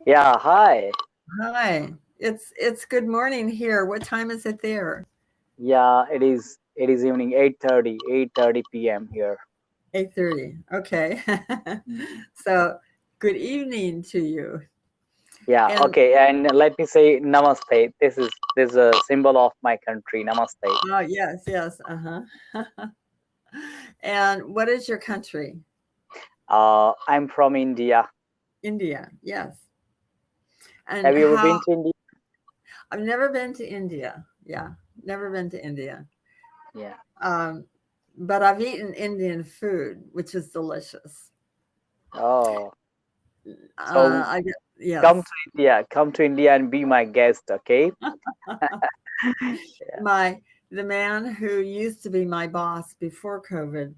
Yeah, hi. Hi. It's good morning here. What time is it there? Yeah, it is evening 8:30 p.m. here. 8:30. Okay. Mm. So, good evening to you. Yeah, And okay, and let me say namaste. This is a symbol of my country, namaste. yes, yes. Uh-huh. And what is your country? I'm from India. India. Yes. And Have you ever how been to India? I've never been to India. Yeah, never been to India. Yeah. Um, but I've eaten Indian food, which is delicious. Oh, so come Yes. to come to India and be my guest, okay? Yeah. My the man who used to be my boss before COVID,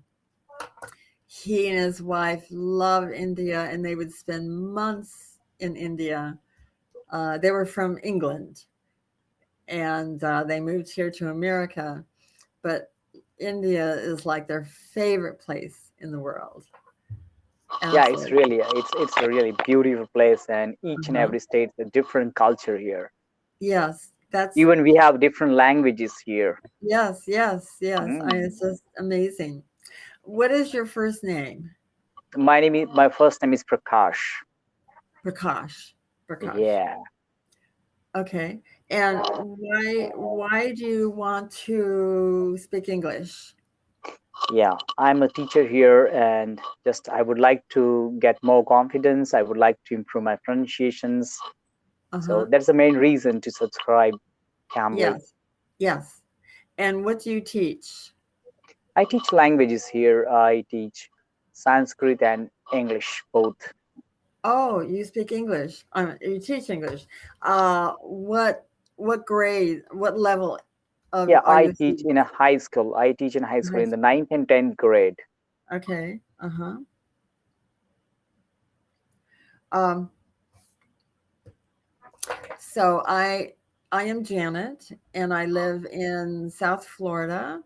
he and his wife loved India, and they would spend months in India. They were from England, and they moved here to America. But India is like their favorite place in the world. Yeah, it's Absolutely. really it's a really beautiful place, and each and Uh-huh. every state a different culture here. Yes, that's Even we have different languages here. yes, yes, yes. It's Mm. just amazing. What is your first name? My first name is Prakash. Prakash. Prakash. Yeah, Okay. And why do you want to speak English? yeah. I'm a teacher here, and just I would like to get more confidence. I would like to improve my pronunciations. So Uh-huh. that's the main reason to subscribe Cambly. Yes. Yes. And what do you teach? I teach languages here. I teach Sanskrit and English both. Oh, you speak English. You teach English. What grade, what level of Yeah, are I your teach students? in a high school. I teach in high school High in the school. ninth and 10th grade. Okay. Uh-huh. Um, so I am Janet, and I live in South Florida,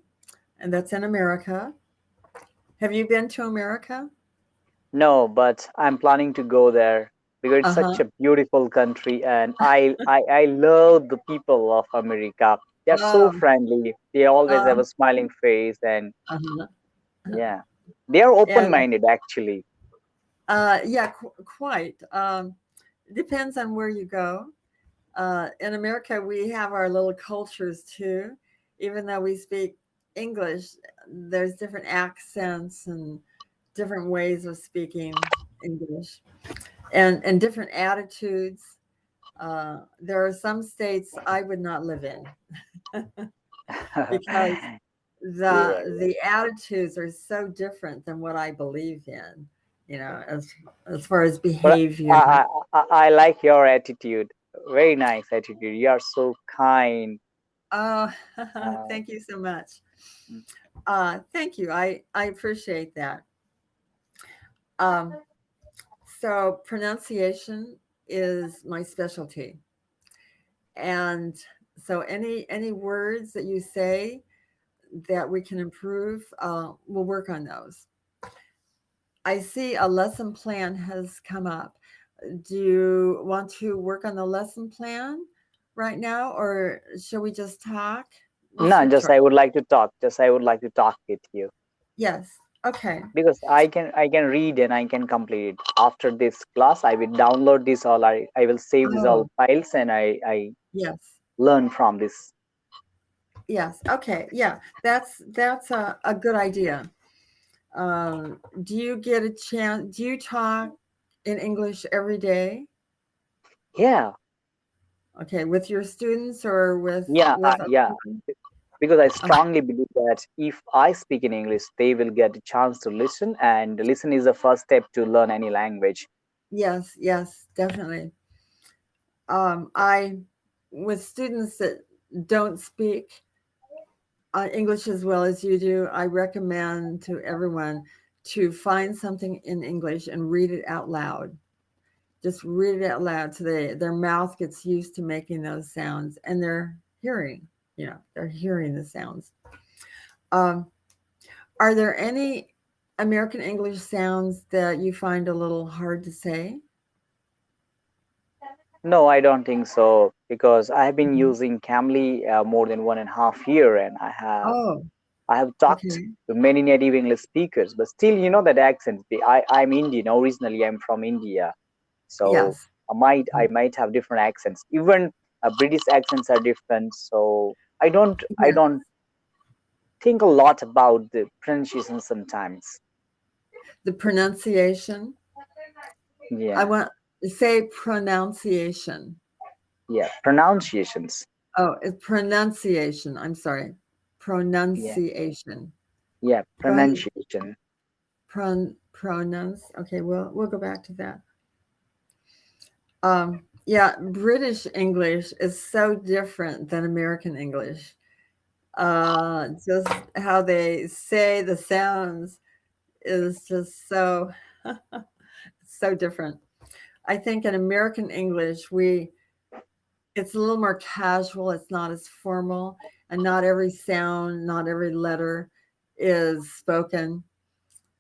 and that's in America. Have you been to America? No, but I'm planning to go there because it's Uh-huh. such a beautiful country, and I love the people of America. They're so Um, friendly. They always have um, a smiling face, and uh-huh. yeah, they are And open-minded actually. yeah, quite. Depends on where you go. In America, we have our little cultures too. Even though we speak English, there's different accents and different ways of speaking English, and different attitudes. There are some states I would not live in because Yeah, the attitudes are so different than what I believe in. As far as but behavior. I like your attitude. Very nice attitude. You are so kind. Oh, Uh, thank you so much. Thank you. I appreciate that. Um, so pronunciation is my specialty, and so any words that you say that we can improve, we'll work on those. I see a lesson plan has come up. Do you want to work on the lesson plan right now, or shall we just talk? What's no, your just choice? I would like to talk. Just I would like to talk with you. Yes. Okay. Because I can read and I can complete it. After this class, I will download this all. I will save these all Oh, files and I yes. learn from this. Yes. Okay. Yeah. That's a good idea. Do you get a chance? Do you talk in English every day? Yeah, Okay, with your students or with other yeah. people? Because I Okay. strongly believe that if I speak in English, they will get a chance to listen, and listen is the first step to learn any language. Yes. Yes. Definitely. I with students that don't speak English as well as you do, I recommend to everyone to find something in English and read it out loud. Just read it out loud so their mouth gets used to making those sounds and hearing, they're hearing the sounds. Um, are there any American English sounds that you find a little hard to say? No, I don't think so because I have been Mhm. using Cambly more than 1.5 year, and Oh, I have talked okay. to many native English speakers, but still, that accent. I'm Indian originally. I'm from India, so Yes. I might have different accents. Even British accents are different. So I Yeah. don't think a lot about the pronunciation sometimes. The pronunciation. I Yeah, want to say pronunciation. yeah, pronunciations. Oh, it's pronunciation. I'm sorry. Yeah, Pronunciation. yeah, Go ahead. pronunciation. Pronounce. Okay, we'll go back to that. Yeah, British English is so different than American English. Just how they say the sounds is just so different. I think in American English, it's a little more casual. It's not as formal, and not every sound, not every letter is spoken.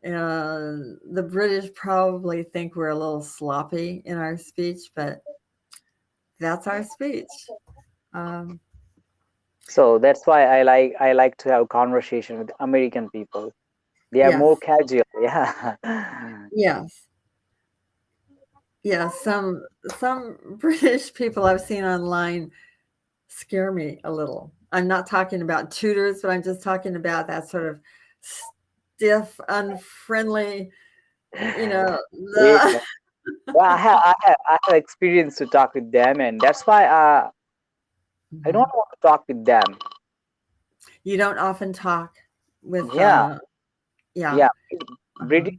The British probably think we're a little sloppy in our speech, but that's our speech. Um, So that's why I like to have conversation with American people. They are more yes, casual. Yeah. yes, yes. Some British people I've seen online scare me a little. I'm not talking about tutors, but I'm just talking about that sort of stiff, unfriendly. You know, Yeah. the Well, I have experience to talk with them, and that's why I don't Mhm. want to talk with them. You don't often talk with, Yeah, yeah. yeah. Uh-huh. British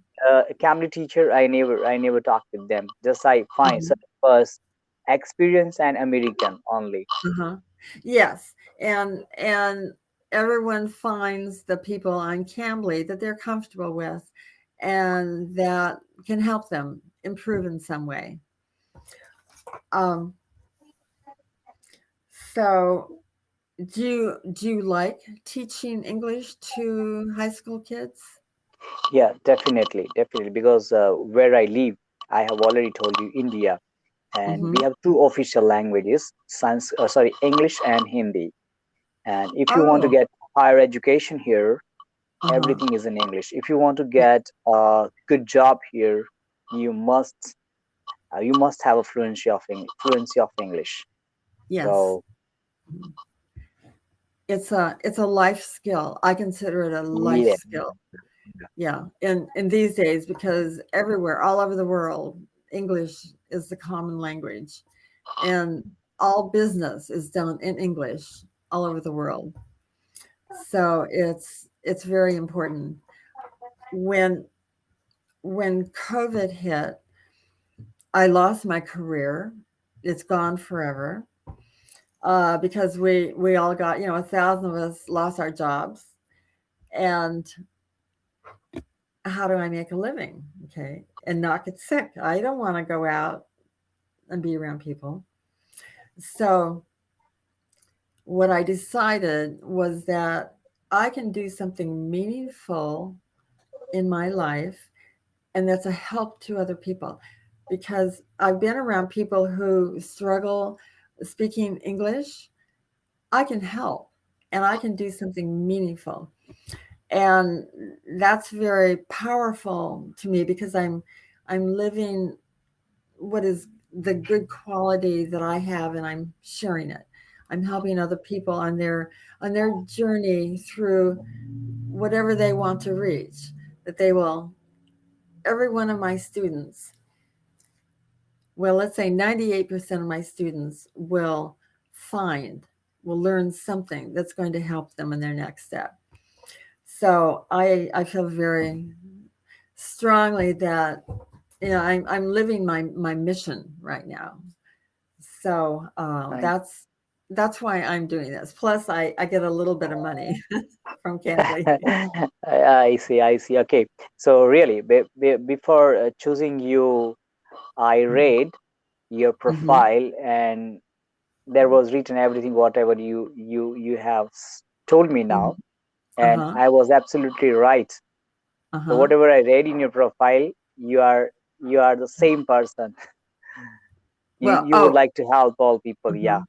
Cambly teacher, I never talked with them. Just I find Uh-huh. such first experience and American only. Uh-huh. Yes, and everyone finds the people on Cambly that they're comfortable with and that can help them improve in some way. Um, so do you like teaching English to high school kids? Yeah, definitely, definitely. Because where I live, I have already told you India, and Mm-hmm. we have two official languages, English and Hindi. And if you want to Oh, get higher education here, uh-huh. everything is in English. If you want to Yeah. get a good job here, you must you must have a fluency of English. Yes. So It's a life skill. I consider it a life yeah, skill. Yeah, in these days, because everywhere, all over the world, English is the common language, and all business is done in English all over the world. So it's very important. When when COVID hit, I lost my career. It's gone forever because we all got 1,000 of us lost our jobs, and how do I make a living? Okay, and not get sick. I don't want to go out and be around people. So, what I decided was that I can do something meaningful in my life, and that's a help to other people. Because I've been around people who struggle speaking English, I can help and I can do something meaningful. And that's very powerful to me because I'm living what is the good quality that I have and I'm sharing it. I'm helping other people on their journey through whatever they want to reach. That they will every one of my students, well, let's say 98% of my students will learn something that's going to help them in their next step. So I feel very strongly that I'm living my mission right now. So I, that's why I'm doing this. Plus, I get a little bit of money from Cambly. I see, I see. Okay, so really, before choosing you, I read your Mm-hmm. profile, and there was written everything whatever you have told me Mm-hmm. now, Uh and huh. I was absolutely right. Uh So huh. whatever I read in your profile, you are the same person. Well, You would like to help all people. Yeah.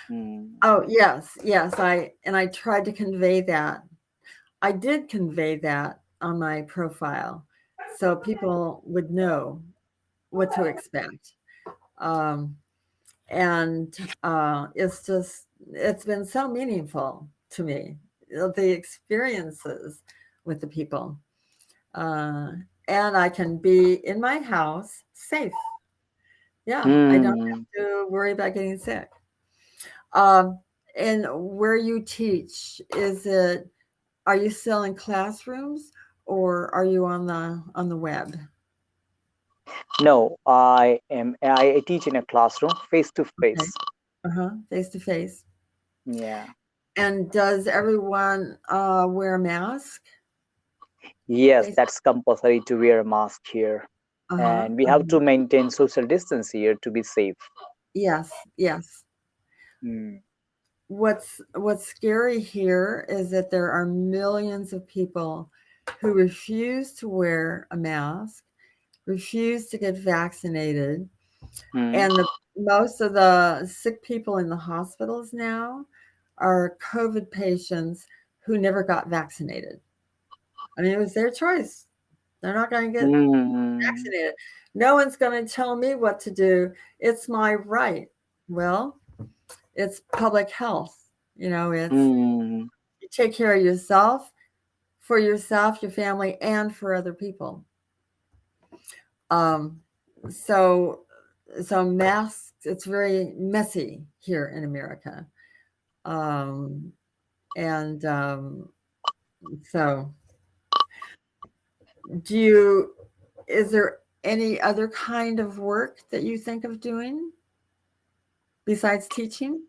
mhm. Mm. Oh, yes, yes. I tried to convey that. I did convey that on my profile, so people would know what to expect. Um, and it's been so meaningful to me, the experiences with the people. Uh, and I can be in my house safe. Yeah, I don't have Mm. to worry about getting sick. Um, and where you teach, are you still in classrooms or are you on the web? No, I teach in a classroom, face to Okay. face. Uh-huh. Face to face. Yeah. And does everyone wear a mask? Yes, Face. that's compulsory to wear a mask here, Uh-huh. and we have Uh-huh. to maintain social distance here to be safe. Yes, yes. Mm. What's scary here is that there are millions of people who refuse to wear a mask, refuse to get vaccinated, Mm. and most of the sick people in the hospitals now are COVID patients who never got vaccinated. I mean, it was their choice. They're not going to get Mm. vaccinated. No one's going to tell me what to do. It's my right. Well, it's public health. It's Mm. you take care of yourself, for yourself, your family, and for other people. Um, so, so masks. It's very messy here in America, um, and so do you. Is there any other kind of work that you think of doing besides teaching?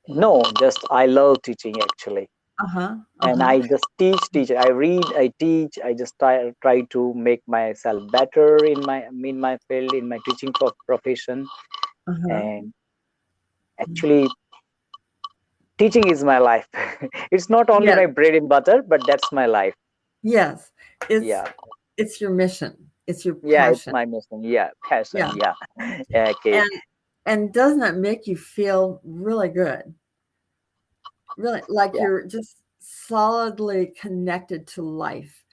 No, just I love teaching actually, Uh huh. Uh and huh. I just teach. I read, I teach. I just try to make myself better in my field, in my teaching profession, Uh huh. and actually teaching is my life. It's not only Yes. my bread and butter, but that's my life. Yes. It's Yeah. it's your mission. It's your Yeah, it's passion. my mission. Yeah, passion. Yeah. Yeah. Okay. And doesn't that make you feel really good? Really, like Yeah. you're just solidly connected to life,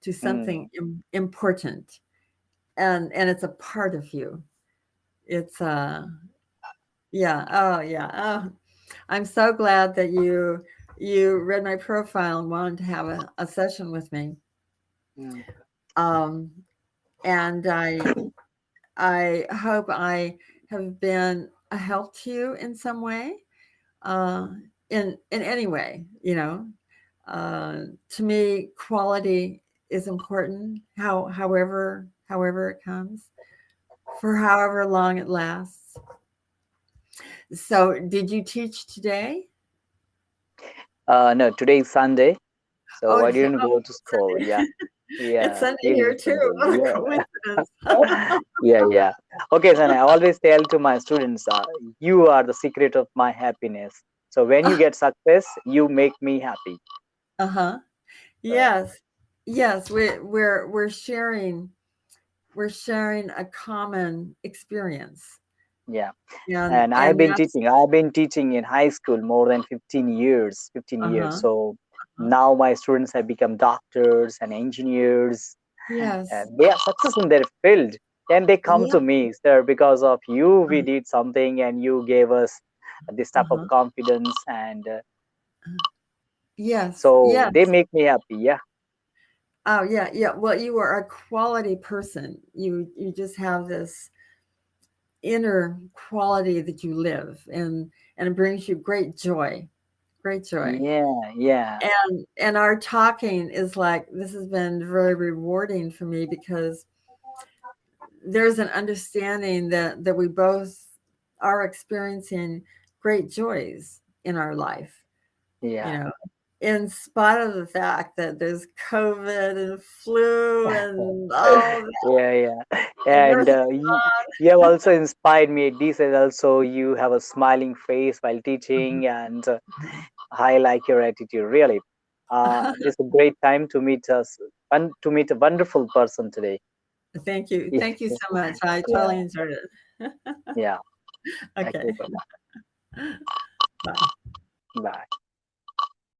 to Mm. something important, and it's a part of you. It's yeah, oh yeah. Oh, I'm so glad that you read my profile and wanted to have a session with me. Mm. Um, and I hope I have been a help to you in some way, uh, in any way. To me, quality is important. However it comes, for however long it lasts. So, did you teach today? No, today is Sunday, Oh, so I didn't go to school. Sunday. Yeah. It's Yeah. Sunday Today here is too. Sunday. What a Yeah. coincidence. Yeah. Yeah. Okay, son. I always tell to my students, you are the secret of my happiness. So when you get success, you make me happy. Uh-huh. So Yes. Yes, we're sharing a common experience. yeah. And And and that's I've been teaching in high school more than 15 years. uh-huh. So Uh-huh. now my students have become doctors and engineers, Yes. and they are successful in their field. And they come Yeah. to me, sir, because of you, we did something, and you gave us this type of Uh-huh. confidence, and Yes. so they Yes. make me happy. Yeah. Oh, yeah, yeah. Well, you are a quality person. You just have this inner quality that you live, and it brings you great joy. Great joy. Yeah. Yeah. And our talking is like this has been very rewarding for me because there's an understanding that we both are experiencing great joys in our life, you Yeah. know, in spite of the fact that there's COVID and flu and all that, Yeah, yeah. and And everything. you have also inspired me. This is also you have a smiling face while teaching, and I like your attitude. Really, this is a great time to meet us and to meet a wonderful person today. Thank you. Yeah, Thank you so much. I yeah, totally enjoyed it. Yeah. Okay. Okay. Bye. Bye. Bye.